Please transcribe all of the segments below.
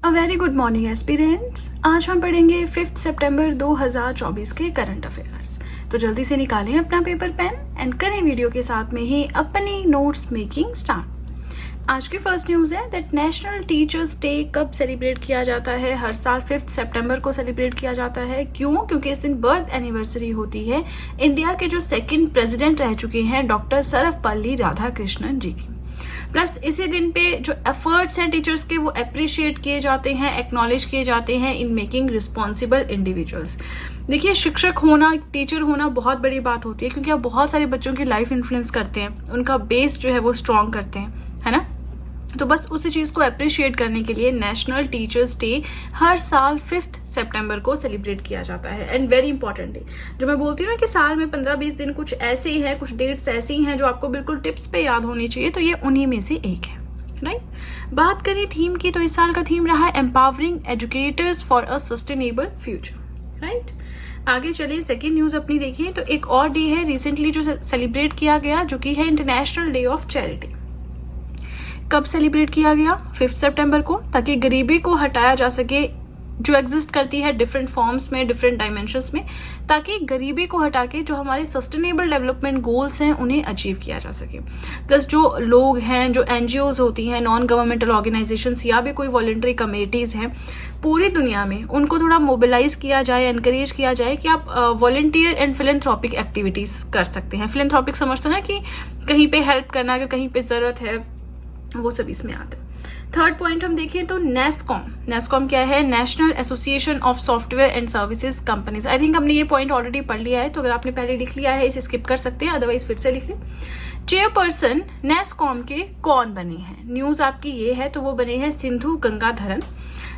A very good morning aspirants. आज हम पढ़ेंगे 5 सितंबर 2024 के करंट अफेयर्स। तो जल्दी से निकालें अपना पेपर पेन एंड करें वीडियो के साथ में ही अपनी नोट्स मेकिंग स्टार्ट। आज की फर्स्ट न्यूज़ है दैट नेशनल टीचर्स डे कब सेलिब्रेट किया जाता है। हर साल 5 सितंबर को सेलिब्रेट किया जाता है। क्यों? क्योंकि इस दिन बर्थ एनिवर्सरी होती है इंडिया के जो सेकंड प्रेसिडेंट रह चुके हैं डॉक्टर सर्वपल्ली राधाकृष्णन जी की। प्लस इसी दिन पे जो एफर्ट्स हैं टीचर्स के वो अप्रिशिएट किए जाते हैं, एक्नॉलेज किए जाते हैं इन मेकिंग रिस्पॉन्सिबल इंडिविजुअल्स। देखिए, शिक्षक होना, टीचर होना बहुत बड़ी बात होती है क्योंकि आप बहुत सारे बच्चों की लाइफ इन्फ्लुएंस करते हैं, उनका बेस जो है वो स्ट्रॉन्ग करते हैं, है ना। तो बस उसी चीज़ को अप्रिशिएट करने के लिए नेशनल टीचर्स डे हर साल 5 सितंबर को सेलिब्रेट किया जाता है। एंड वेरी इंपॉर्टेंट डे, जो मैं बोलती हूँ ना कि साल में 15-20 दिन कुछ ऐसे ही हैं, कुछ डेट्स ऐसी हैं जो आपको बिल्कुल टिप्स पे याद होनी चाहिए, तो ये उन्हीं में से एक है, राइट। बात करें थीम की, तो इस साल का थीम रहा है empowering educators for a sustainable future, right. आगे चलिए सेकेंड न्यूज़ अपनी देखिए। तो एक और डे है रिसेंटली जो सेलिब्रेट किया गया, जो कि है इंटरनेशनल डे ऑफ चैरिटी। कब सेलिब्रेट किया गया? 5 सितंबर को, ताकि गरीबी को हटाया जा सके जो एग्जिस्ट करती है डिफरेंट फॉर्म्स में, डिफरेंट डायमेंशंस में, ताकि गरीबी को हटा के जो हमारे सस्टेनेबल डेवलपमेंट गोल्स हैं उन्हें अचीव किया जा सके। प्लस जो लोग हैं, जो एनजीओज होती हैं, नॉन गवर्नमेंटल ऑर्गेनाइजेशंस या भी कोई वॉलंटरी कमेटीज़ हैं पूरी दुनिया में, उनको थोड़ा मोबिलाइज किया जाए, एनकरेज किया जाए कि आप वॉलंटियर एंड फिलेंथ्रोपिक एक्टिविटीज़ कर सकते हैं। फिलेंथ्रोपिक समझते हैं ना कि कहीं पे हेल्प करना, अगर कहीं पे ज़रूरत है, वो सब इसमें आता है। थर्ड पॉइंट हम देखें तो नेस्कॉम क्या है? National association of software and services companies. I think हमने ये पॉइंट ऑलरेडी पढ़ लिया है, तो अगर आपने पहले लिख लिया है इसे स्किप कर सकते हैं, अदरवाइज फिर से लिख लें। चेयरपर्सन नेस्कॉम के कौन बने हैं? न्यूज आपकी ये है, तो वो बने हैं सिंधु गंगाधरन,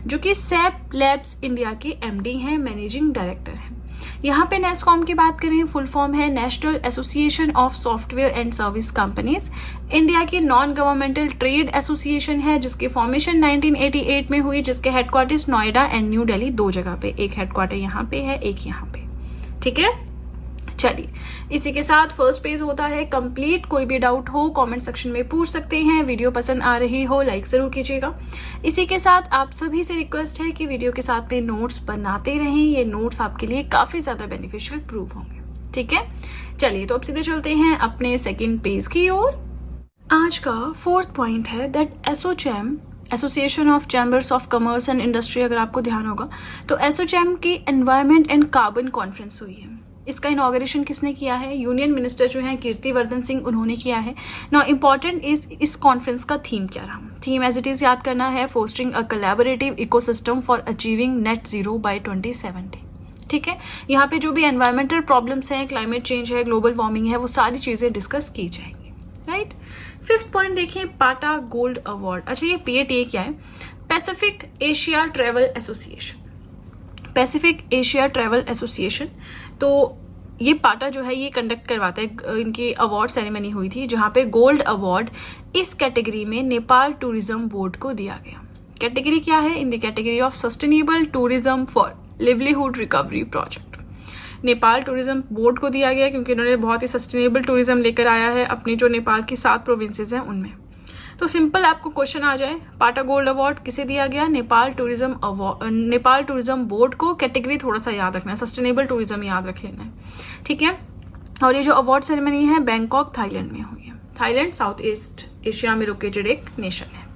जो कि सैप लैब्स इंडिया के एमडी हैं, मैनेजिंग डायरेक्टर हैं। यहाँ पे नेस्कॉम की बात करें, फुल फॉर्म है national association of software and service companies. India की नॉन गवर्नमेंटल ट्रेड एसोसिएशन है, जिसकी फॉर्मेशन 1988 में हुई, जिसके headquarters Noida and new Delhi, 2 जगह पे, एक हेडक्वार्टर यहाँ पे है, एक यहाँ पे, ठीक है। चलिए, इसी के साथ फर्स्ट पेज होता है कंप्लीट। कोई भी डाउट हो कमेंट सेक्शन में पूछ सकते हैं। वीडियो पसंद आ रही हो लाइक जरूर कीजिएगा। इसी के साथ आप सभी से रिक्वेस्ट है कि वीडियो के साथ में नोट्स बनाते रहें, ये नोट्स आपके लिए काफी ज्यादा बेनिफिशियल प्रूव होंगे, ठीक है। चलिए, तो अब सीधे चलते हैं अपने सेकेंड पेज की ओर। आज का फोर्थ पॉइंट है that ASSOCHAM, association of chambers of commerce and industry, अगर आपको ध्यान होगा तो एसोचैम की एनवायरमेंट एंड कार्बन कॉन्फ्रेंस हुई है। इसका इनॉग्रेशन किसने किया है? यूनियन मिनिस्टर जो है कीर्तिवर्धन सिंह, उन्होंने किया है। नाउ इंपॉर्टेंट इस कॉन्फ्रेंस का थीम क्या रहा? थीम एज इट इज याद करना है, fostering a collaborative ecosystem for achieving net zero by 2070, ठीक है। यहाँ पे जो भी एनवायरमेंटल प्रॉब्लम्स हैं, क्लाइमेट चेंज है, ग्लोबल वार्मिंग है, वो सारी चीजें डिस्कस की जाएंगी, राइट। फिफ्थ पॉइंट देखिए, पाटा गोल्ड अवार्ड। अच्छा, ये PATA क्या है? Pacific Asia travel association, Pacific Asia travel association. तो ये पाटा जो है ये कंडक्ट करवाता है। इनकी अवार्ड सेरेमनी हुई थी, जहाँ पे गोल्ड अवार्ड इस कैटेगरी में नेपाल टूरिज्म बोर्ड को दिया गया। कैटेगरी क्या है? In the category of sustainable tourism for livelihood recovery project. Nepal tourism board को दिया गया क्योंकि इन्होंने बहुत ही सस्टेनेबल टूरिज्म लेकर आया है अपनी जो नेपाल की 7 प्रोविंसेस हैं उनमें। तो सिंपल आपको क्वेश्चन आ जाए, पाटा गोल्ड अवार्ड किसे दिया गया? नेपाल टूरिज्म बोर्ड को। कैटेगरी थोड़ा सा याद रखना है, सस्टेनेबल टूरिज्म याद रख लेना है, ठीक है। और ये जो अवार्ड सेरेमनी है बैंकॉक थाईलैंड में हुई है। थाईलैंड साउथ ईस्ट एशिया में लोकेटेड एक नेशन है।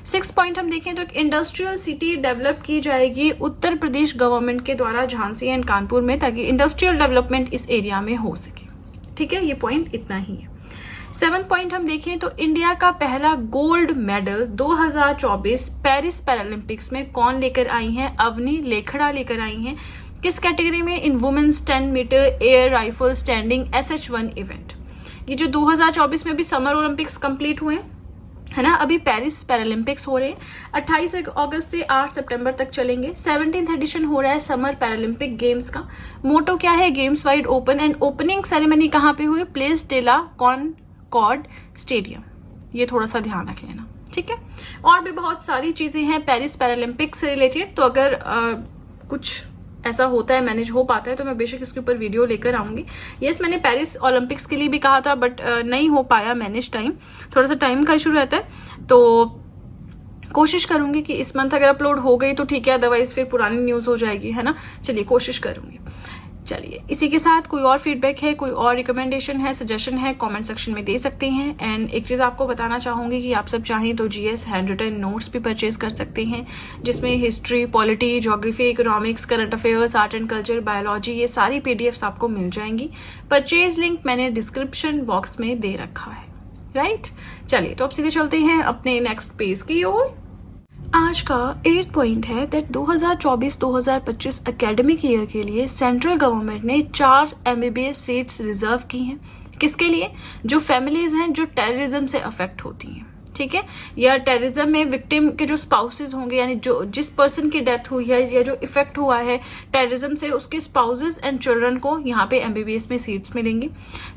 6th पॉइंट हम देखें तो एक इंडस्ट्रियल सिटी डेवलप की जाएगी उत्तर प्रदेश गवर्नमेंट के द्वारा झांसी एंड कानपुर में, ताकि इंडस्ट्रियल डेवलपमेंट इस एरिया में हो सके, ठीक है। ये पॉइंट इतना ही है। 7th पॉइंट हम देखें तो इंडिया का पहला गोल्ड मेडल 2024 पेरिस पैरालंपिक्स में कौन लेकर आई हैं? अवनी लेखड़ा लेकर आई हैं। किस कैटेगरी में? In women's 10 meter air rifle standing SH1 event. ये जो 2024 में भी समर ओलंपिक्स कंप्लीट हुए, है ना, अभी पेरिस पैरालंपिक्स हो रहे हैं। 28 अगस्त से 8 सितंबर तक चलेंगे। 17th एडिशन हो रहा है समर पैरालंपिक गेम्स का। मोटो क्या है? Games wide open. And opening ceremony कहाँ पे हुई? प्लेस डेला कॉर्ड स्टेडियम। ये थोड़ा सा ध्यान रख लेना, ठीक है। और भी बहुत सारी चीजें हैं पेरिस पैरालंपिक्स से रिलेटेड, तो अगर कुछ ऐसा होता है, मैनेज हो पाता है, तो मैं बेशक इसके ऊपर वीडियो लेकर आऊंगी। यस, मैंने पेरिस ओलंपिक्स के लिए भी कहा था, बट नहीं हो पाया मैनेज, टाइम थोड़ा सा टाइम का इशू रहता है। तो कोशिश करूंगी कि इस मंथ अगर अपलोड हो गई तो ठीक है, अदरवाइज फिर पुरानी न्यूज़ हो जाएगी, है ना। चलिए कोशिश करूंगी। चलिए इसी के साथ कोई और फीडबैक है, कोई और रिकमेंडेशन है, सजेशन है, कमेंट सेक्शन में दे सकते हैं। एंड एक चीज़ आपको बताना चाहूँगी कि आप सब चाहें तो जीएस हैंड रिटन नोट्स भी परचेज कर सकते हैं, जिसमें history, polity, geography, economics, current affairs, art and culture, biology, ये सारी पीडीएफ्स आपको मिल जाएंगी। परचेज लिंक मैंने डिस्क्रिप्शन बॉक्स में दे रखा है, राइट। चलिए तो अब सीधे चलते हैं अपने नेक्स्ट पेज की ओर। आज का 8th पॉइंट है दैट 2024-2025 एकेडमिक ईयर के लिए सेंट्रल गवर्नमेंट ने 4 MBBS सीट्स रिजर्व की हैं। किसके लिए? जो फैमिलीज हैं जो टेररिज्म से अफेक्ट होती हैं, ठीक है, या टेररिज्म में विक्टिम के जो स्पाउसेस होंगे, यानी जो जिस पर्सन की डेथ हुई है या जो इफेक्ट हुआ है टेररिज्म से, उसके स्पाउसेस एंड चिल्ड्रन को यहाँ पे MBBS में सीट्स मिलेंगी।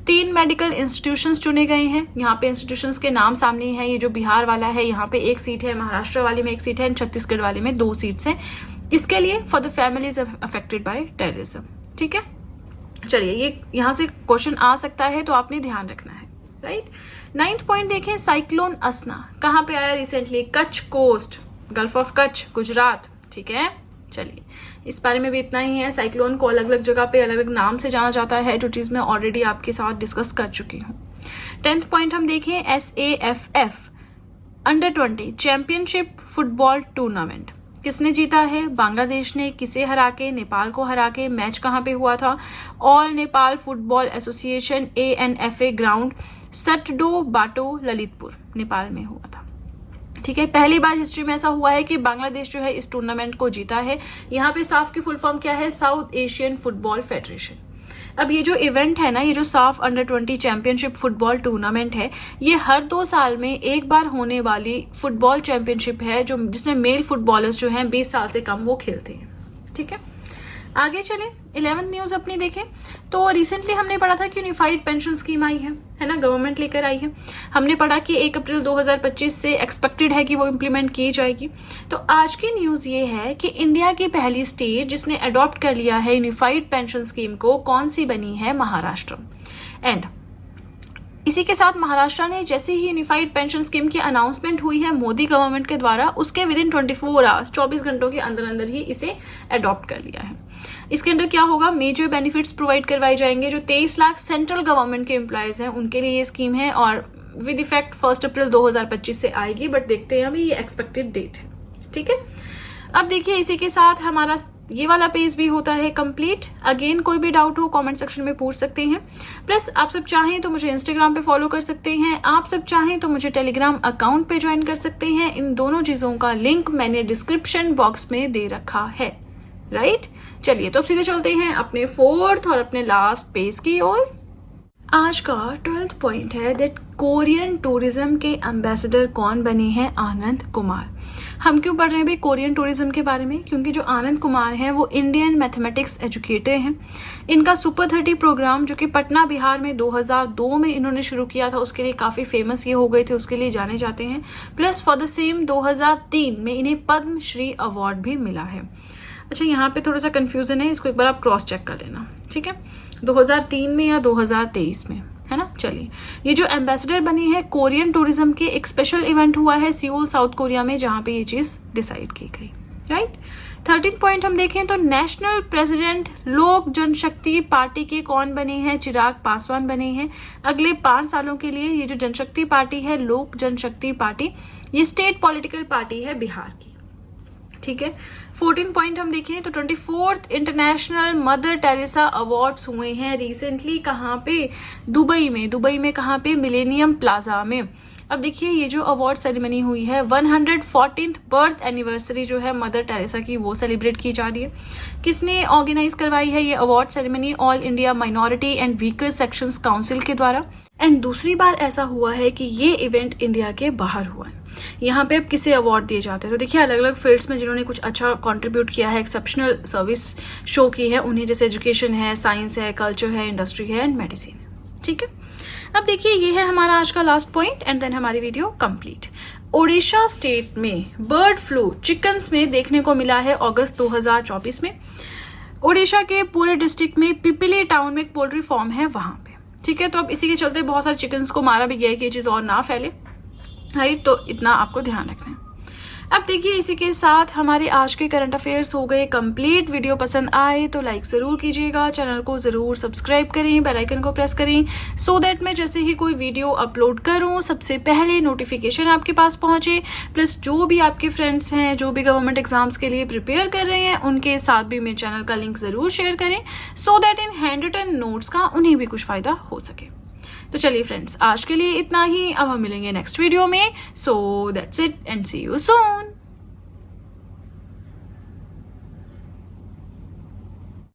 3 मेडिकल इंस्टीट्यूशंस चुने गए हैं। यहाँ पे इंस्टीट्यूशंस के नाम सामने है। ये जो बिहार वाला है यहाँ पे 1 सीट है, महाराष्ट्र वाले में 1 सीट है, एंड छत्तीसगढ़ वाले में 2 सीट्स हैं। किसके लिए? For the families affected by terrorism, ठीक है। चलिए ये यहाँ से क्वेश्चन आ सकता है तो आपने ध्यान रखना है, राइट। 9th पॉइंट देखें, साइक्लोन असना कहाँ पे आया recently? Kutch coast, gulf of Kutch, Gujarat, ठीक है। चलिए इस बारे में भी इतना ही है। साइक्लोन को अलग अलग जगह पे अलग अलग नाम से जाना जाता है, जो चीज़ मैं ऑलरेडी आपके साथ डिस्कस कर चुकी हूँ। 10th पॉइंट हम देखें, SAFF अंडर-20 चैंपियनशिप फुटबॉल टूर्नामेंट किसने जीता है? बांग्लादेश ने। किसे हरा के? नेपाल को हरा के। मैच कहाँ पे हुआ था? All Nepal football association ANFA ground, Satdobato, Lalitpur, Nepal में हुआ था, ठीक है। पहली बार हिस्ट्री में ऐसा हुआ है कि बांग्लादेश जो है इस टूर्नामेंट को जीता है। यहाँ पे साफ की फुल फॉर्म क्या है? South Asian football federation. अब ये जो इवेंट है ना, ये जो साफ अंडर-20 चैंपियनशिप फुटबॉल टूर्नामेंट है, ये हर 2 साल में एक बार होने वाली फुटबॉल चैंपियनशिप है, जो जिसमें मेल फुटबॉलर्स जो हैं 20 साल से कम वो खेलते हैं, ठीक है। आगे चले 11th न्यूज अपनी देखें तो रिसेंटली हमने पढ़ा था कि यूनिफाइड पेंशन स्कीम आई है ना, गवर्नमेंट लेकर आई है। हमने पढ़ा कि 1 अप्रैल 2025 से एक्सपेक्टेड है कि वो इम्प्लीमेंट की जाएगी। तो आज की न्यूज ये है कि इंडिया की पहली स्टेट जिसने अडॉप्ट कर लिया है यूनिफाइड पेंशन स्कीम को, कौन सी बनी है? महाराष्ट्र। एंड इसी के साथ महाराष्ट्र ने जैसे ही यूनिफाइड पेंशन स्कीम की अनाउंसमेंट हुई है मोदी गवर्नमेंट के द्वारा, उसके विदिन 24 आवर्स 24 घंटों के अंदर अंदर ही इसे अडॉप्ट कर लिया है। इसके अंदर क्या होगा? मेजर बेनिफिट्स प्रोवाइड करवाए जाएंगे। जो 23 लाख सेंट्रल गवर्नमेंट के एम्प्लॉयज हैं उनके लिए ये स्कीम है और विद इफेक्ट 1 अप्रैल 2025 से आएगी, बट देखते हैं अभी ये एक्सपेक्टेड डेट है, ठीक है। अब देखिए इसी के साथ हमारा ये वाला पेज भी होता है कंप्लीट। अगेन कोई भी डाउट हो कमेंट सेक्शन में पूछ सकते हैं। प्लस आप सब चाहें तो मुझे इंस्टाग्राम पे फॉलो कर सकते हैं, आप सब चाहें तो मुझे टेलीग्राम अकाउंट पे ज्वाइन कर सकते हैं। इन दोनों चीज़ों का लिंक मैंने डिस्क्रिप्शन बॉक्स में दे रखा है, राइट। चलिए तो अब सीधे चलते हैं अपने 4th और अपने लास्ट पेज की ओर। आज का 12th पॉइंट है दैट कोरियन टूरिज्म के एम्बेसडर कौन बने हैं? आनंद कुमार। हम क्यों पढ़ रहे हैं भाई कोरियन टूरिज्म के बारे में? क्योंकि जो आनंद कुमार हैं वो इंडियन मैथमेटिक्स एजुकेटर हैं। इनका सुपर 30 प्रोग्राम जो कि पटना बिहार में 2002 में इन्होंने शुरू किया था, उसके लिए काफ़ी फेमस ये हो गए थे, उसके लिए जाने जाते हैं। प्लस फॉर द सेम 2003 में इन्हें पद्मश्री अवार्ड भी मिला है। अच्छा यहाँ पे थोड़ा सा कंफ्यूजन है, इसको एक बार आप क्रॉस चेक कर लेना, ठीक है। 2003 में या 2023 में, है ना। चलिए ये जो एम्बेसडर बनी है कोरियन टूरिज्म के, एक स्पेशल इवेंट हुआ है सियोल साउथ कोरिया में जहाँ पे ये चीज़ डिसाइड की गई, राइट। 13th पॉइंट हम देखें तो नेशनल प्रेसिडेंट लोक जनशक्ति पार्टी के कौन बने हैं? चिराग पासवान बने हैं। अगले 5 सालों के लिए ये जो जनशक्ति पार्टी है, लोक जनशक्ति पार्टी, ये स्टेट पॉलिटिकल पार्टी है बिहार की, ठीक है। 14 पॉइंट हम देखें तो 24th international mother Teresa awards हुए हैं रिसेंटली। कहाँ पे? दुबई में। दुबई में कहाँ पे? मिलेनियम प्लाजा में। अब देखिए ये जो अवार्ड सेरेमनी हुई है 114th बर्थ एनिवर्सरी जो है मदर टेरेसा की, वो सेलिब्रेट की जा रही है। किसने ऑर्गेनाइज करवाई है ये award ceremony? All India minority and weaker sections council के द्वारा। एंड दूसरी बार ऐसा हुआ है कि ये इवेंट इंडिया के बाहर हुआ है। यहाँ पे अब किसे अवार्ड दिए जाते हैं तो देखिए अलग अलग फील्ड्स में जिन्होंने कुछ अच्छा कंट्रीब्यूट किया है, एक्सेप्शनल सर्विस शो की है उन्हें, जैसे एजुकेशन है, साइंस है, कल्चर है, इंडस्ट्री है एंड मेडिसिन, ठीक है। अब देखिए ये है हमारा आज का लास्ट पॉइंट एंड देन हमारी वीडियो कंप्लीट। ओडिशा स्टेट में बर्ड फ्लू चिकन्स में देखने को मिला है अगस्त 2024 में। ओडिशा के पूरे डिस्ट्रिक्ट में पिपली टाउन में एक पोल्ट्री फार्म है वहां पे, ठीक है। तो अब इसी के चलते बहुत सारे चिकन्स को मारा भी गया है कि ये चीज़ और ना फैले, राइट। तो इतना आपको ध्यान रखना है। अब देखिए इसी के साथ हमारे आज के करंट अफेयर्स हो गए कंप्लीट। वीडियो पसंद आए तो लाइक ज़रूर कीजिएगा, चैनल को ज़रूर सब्सक्राइब करें, बेल आइकन को प्रेस करें सो दैट मैं जैसे ही कोई वीडियो अपलोड करूं सबसे पहले नोटिफिकेशन आपके पास पहुंचे। प्लस जो भी आपके फ्रेंड्स हैं जो भी गवर्नमेंट एग्जाम्स के लिए प्रिपेयर कर रहे हैं उनके साथ भी मेरे चैनल का लिंक ज़रूर शेयर करें so that in handwritten notes का उन्हें भी कुछ फ़ायदा हो सके। तो चलिए फ्रेंड्स, आज के लिए इतना ही। अब हम मिलेंगे नेक्स्ट वीडियो में। So that's it and see you soon.